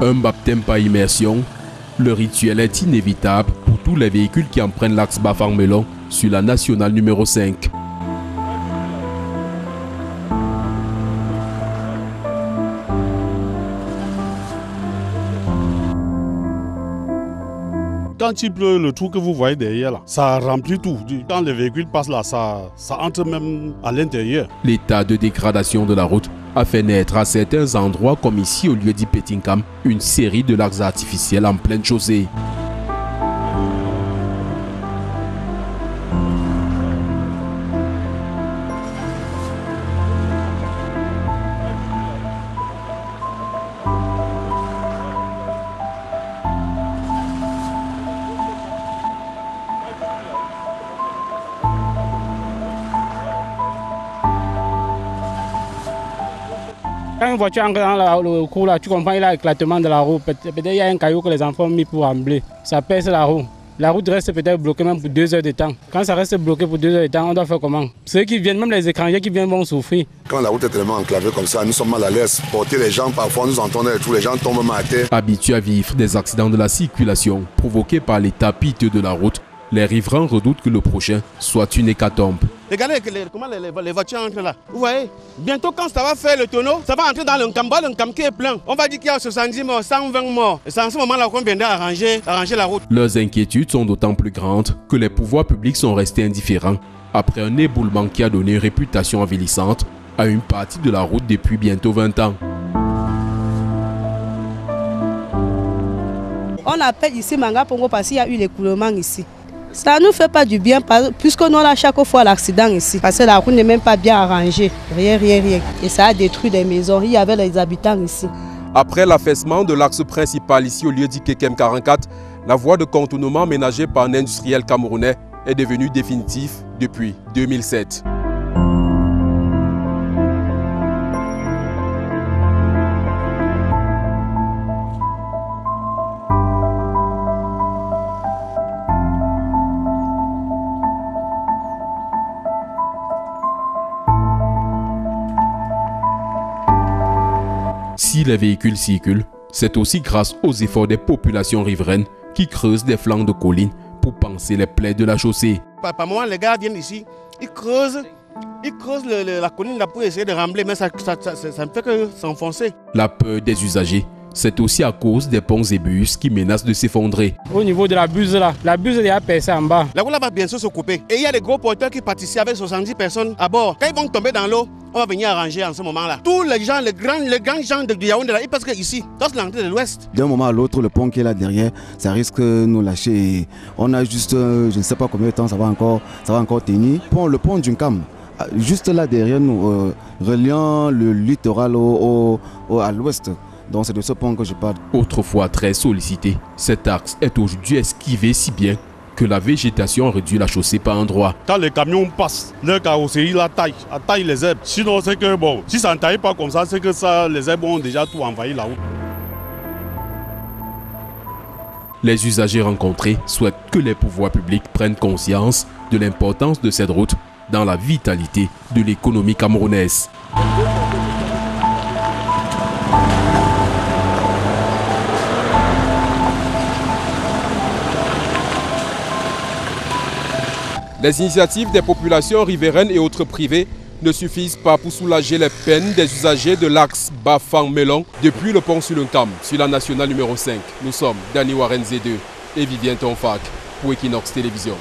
Un baptême par immersion, le rituel est inévitable pour tous les véhicules qui empruntent l'axe Bafang-Melon sur la nationale numéro 5. Quand il pleut, le trou que vous voyez derrière, là, ça remplit tout. Quand les véhicules passent là, ça entre même à l'intérieur. L'état de dégradation de la route a fait naître à certains endroits, comme ici au lieu dit Pettingkam, une série de lacs artificiels en pleine chaussée. Quand une voiture entre dans le cours, là, tu comprends, il y a éclatement de la roue. Peut-être il y a un caillou que les enfants ont mis pour embler. Ça pèse la roue. La route reste peut-être bloquée même pour 2 heures de temps. Quand ça reste bloqué pour 2 heures de temps, on doit faire comment? Ceux qui viennent, même les étrangers qui viennent vont souffrir. Quand la route est tellement enclavée comme ça, nous sommes mal à l'aise. Porter les gens, parfois nous entendons tous les gens tombent à terre. Habitués à vivre des accidents de la circulation provoqués par l'état piteux de la route, les riverains redoutent que le prochain soit une hécatombe. Regardez comment les voitures entrent là. Vous voyez, bientôt quand ça va faire le tonneau, ça va entrer dans le Nkam qui est plein. On va dire qu'il y a 70 morts, 120 morts. Et c'est en ce moment-là qu'on viendra arranger la route. Leurs inquiétudes sont d'autant plus grandes que les pouvoirs publics sont restés indifférents après un éboulement qui a donné une réputation avilissante à une partie de la route depuis bientôt 20 ans. On appelle ici Manga Pongo parce qu'il y a eu l'écoulement ici. Ça ne nous fait pas du bien puisque nous on a chaque fois l'accident ici. Parce que la route n'est même pas bien arrangée. Rien. Et ça a détruit des maisons. Il y avait les habitants ici. Après l'affaissement de l'axe principal ici au lieu dit Kekem 44, la voie de contournement aménagée par un industriel camerounais est devenue définitive depuis 2007. Si les véhicules circulent, c'est aussi grâce aux efforts des populations riveraines qui creusent des flancs de collines pour panser les plaies de la chaussée. Par moment, les gars viennent ici, ils creusent la colline là pour essayer de rembler, mais ça ne fait que s'enfoncer. La peur des usagers, c'est aussi à cause des ponts et bus qui menacent de s'effondrer. Au niveau de la buse là, la buse est à percer en bas. La route là va bien sûr se couper. Et il y a des gros porteurs qui participent avec 70 personnes à bord. Quand ils vont tomber dans l'eau, on va venir arranger en ce moment-là. Tous les gens, les grands gens de Yaoundé, parce que ici, c'est l'entrée de l'ouest. D'un moment à l'autre, le pont qui est là derrière, ça risque de nous lâcher. On a juste, je ne sais pas combien de temps ça va encore tenir. Le pont du Nkam, juste là derrière nous, reliant le littoral à l'ouest. Donc c'est de ce pont que je parle. Autrefois très sollicité, cet axe est aujourd'hui esquivé si bien que la végétation réduit la chaussée par endroits. Quand les camions passent, leur carrosserie la taille les herbes. Sinon c'est que bon, si ça ne taille pas comme ça, c'est que ça, les herbes ont déjà tout envahi la route. Les usagers rencontrés souhaitent que les pouvoirs publics prennent conscience de l'importance de cette route dans la vitalité de l'économie camerounaise. Les initiatives des populations riveraines et autres privés ne suffisent pas pour soulager les peines des usagers de l'axe Bafang-Melon depuis le pont sur le Nkam, sur la nationale numéro 5. Nous sommes Dani Warren Z2 et Vivien Tonfak pour Equinox Télévision.